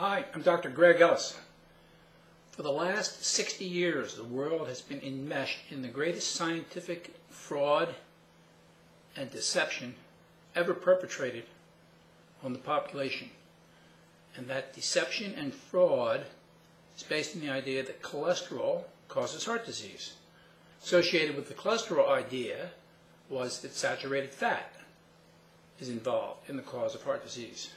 Hi, I'm Dr. Greg Ellis. For the last 60 years, the world has been enmeshed in the greatest scientific fraud and deception ever perpetrated on the population. And that deception and fraud is based on the idea that cholesterol causes heart disease. Associated with the cholesterol idea was that saturated fat is involved in the cause of heart disease.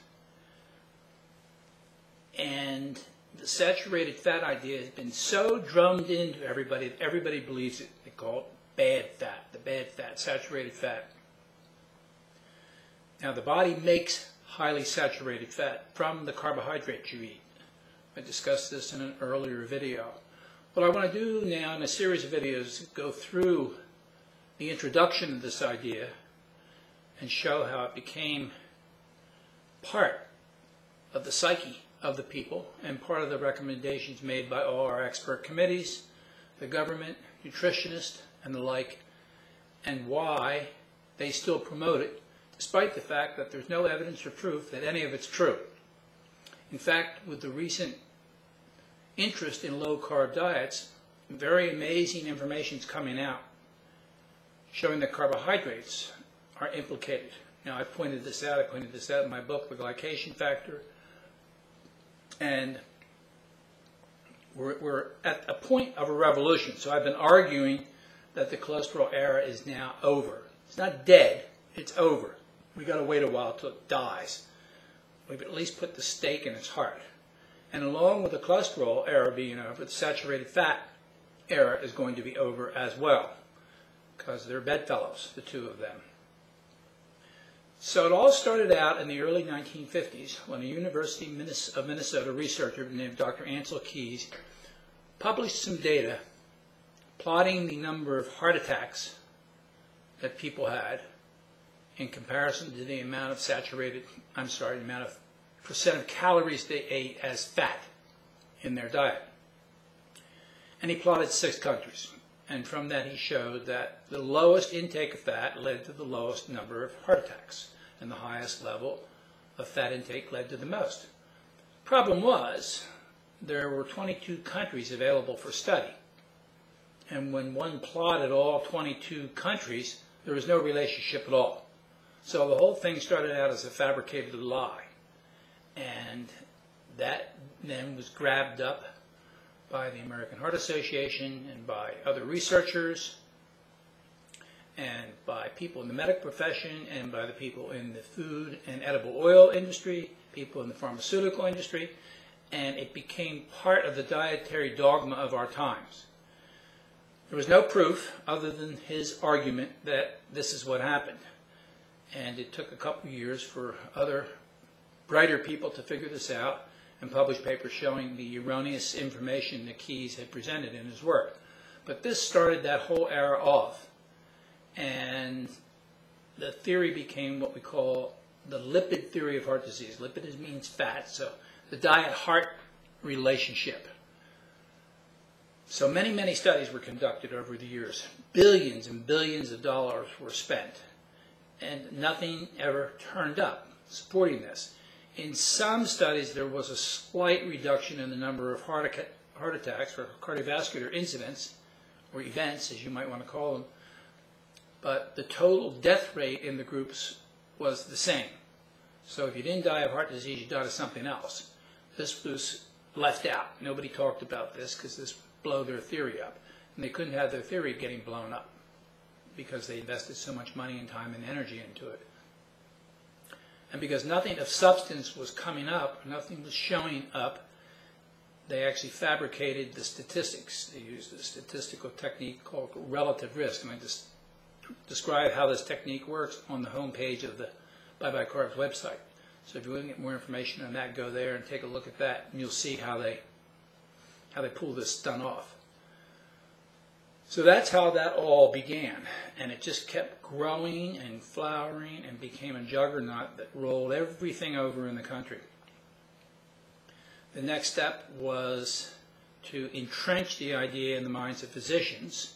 And the saturated fat idea has been so drummed into everybody that everybody believes it. They call it bad fat, the bad fat, saturated fat. Now the body makes highly saturated fat from the carbohydrates you eat. I discussed this in an earlier video. What I want to do now in a series of videos is go through the introduction of this idea and show how it became part of the psyche of the people and part of the recommendations made by all our expert committees, the government, nutritionists, and the like, and why they still promote it, despite the fact that there's no evidence or proof that any of it's true. In fact, with the recent interest in low-carb diets, very amazing information is coming out showing that carbohydrates are implicated. Now, I pointed this out in my book, The Glycation Factor, and we're at a point of a revolution. So I've been arguing that the cholesterol era is now over. It's not dead, it's over. We've got to wait a while till it dies. We've at least put the stake in its heart. And along with the cholesterol era being over, the saturated fat era is going to be over as well, because they're bedfellows, the two of them. So it all started out in the early 1950s when a University of Minnesota researcher named Dr. Ansel Keys published some data plotting the number of heart attacks that people had in comparison to the amount of the amount of percent of calories they ate as fat in their diet. And he plotted 6 countries. And from that he showed that the lowest intake of fat led to the lowest number of heart attacks, and the highest level of fat intake led to the most. Problem was, there were 22 countries available for study. And when one plotted all 22 countries, there was no relationship at all. So the whole thing started out as a fabricated lie. And that then was grabbed up by the American Heart Association and by other researchers and by people in the medical profession and by the people in the food and edible oil industry, people in the pharmaceutical industry, and it became part of the dietary dogma of our times. There was no proof other than his argument that this is what happened. And it took a couple of years for other brighter people to figure this out and publish papers showing the erroneous information that Keys had presented in his work. But this started that whole era off. And the theory became what we call the lipid theory of heart disease. Lipid means fat, so the diet-heart relationship. So many studies were conducted over the years. Billions and billions of dollars were spent. And nothing ever turned up supporting this. In some studies, there was a slight reduction in the number of heart attacks or cardiovascular incidents, or events, as you might want to call them, but the total death rate in the groups was the same. So if you didn't die of heart disease, you died of something else. This was left out. Nobody talked about this because this would blow their theory up. And they couldn't have their theory getting blown up because they invested so much money and time and energy into it. And because nothing of substance was coming up, nothing was showing up, they actually fabricated the statistics. They used a statistical technique called relative risk. And I just describe how this technique works on the home page of the Bye Bye Carbs website. So if you want to get more information on that, go there and take a look at that, and you'll see how they pull this stunt off. So that's how that all began, and it just kept growing and flowering and became a juggernaut that rolled everything over in the country. The next step was to entrench the idea in the minds of physicians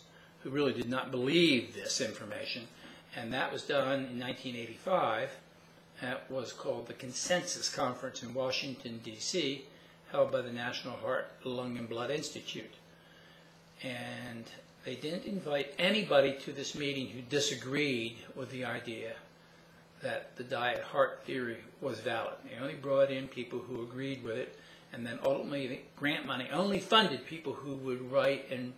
who really did not believe this information, and that was done in 1985 That was called the Consensus Conference in Washington, D.C., held by the National Heart, Lung, and Blood Institute. And they didn't invite anybody to this meeting who disagreed with the idea that the diet heart theory was valid. They only brought in people who agreed with it, and then ultimately the grant money only funded people who would write and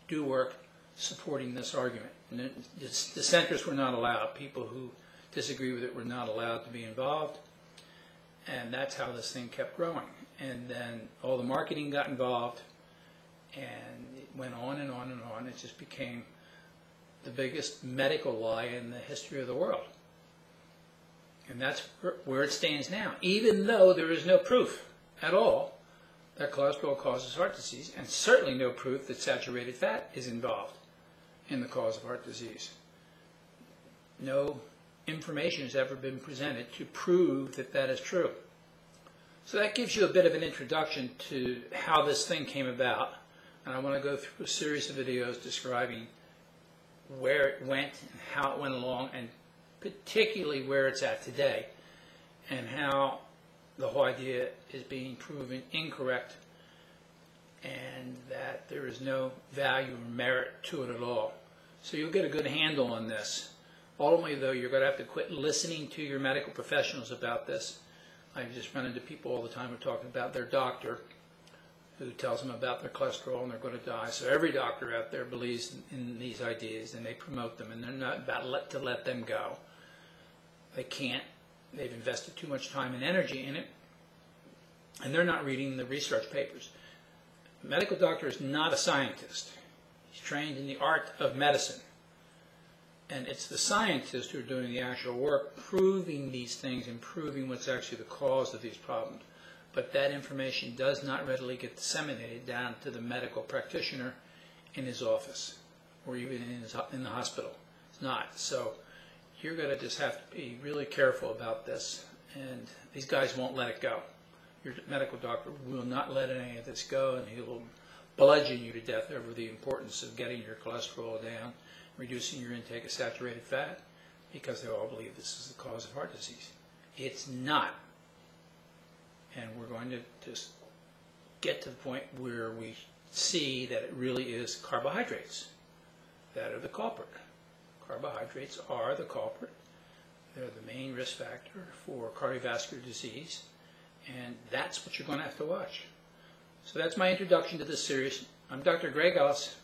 do work supporting this argument. And dissenters were not allowed. People who disagree with it were not allowed to be involved. And that's how this thing kept growing. And then all the marketing got involved, and it went on and on and on. It just became the biggest medical lie in the history of the world. And that's where it stands now, even though there is no proof at all that cholesterol causes heart disease, and certainly no proof that saturated fat is involved in the cause of heart disease. No information has ever been presented to prove that that is true. So that gives you a bit of an introduction to how this thing came about. And I want to go through a series of videos describing where it went and how it went along, and particularly where it's at today, and how the whole idea is being proven incorrect, and that there is no value or merit to it at all. So you'll get a good handle on this. Ultimately, though, you're going to have to quit listening to your medical professionals about this. I just run into people all the time who are talking about their doctor who tells them about their cholesterol and they're going to die. So every doctor out there believes in these ideas, and they promote them, and they're not about to let them go. They can't. They've invested too much time and energy in it, and they're not reading the research papers. A medical doctor is not a scientist. He's trained in the art of medicine. And it's the scientists who are doing the actual work, proving these things and proving what's actually the cause of these problems. But that information does not readily get disseminated down to the medical practitioner in his office or even in the hospital. It's not. So you're going to just have to be really careful about this. And these guys won't let it go. Your medical doctor will not let any of this go, and he will bludgeon you to death over the importance of getting your cholesterol down, reducing your intake of saturated fat, because they all believe this is the cause of heart disease. It's not. And we're going to just get to the point where we see that it really is carbohydrates that are the culprit. Carbohydrates are the culprit. They're the main risk factor for cardiovascular disease, and that's what you're going to have to watch. So that's my introduction to this series. I'm Dr. Greg Ellis.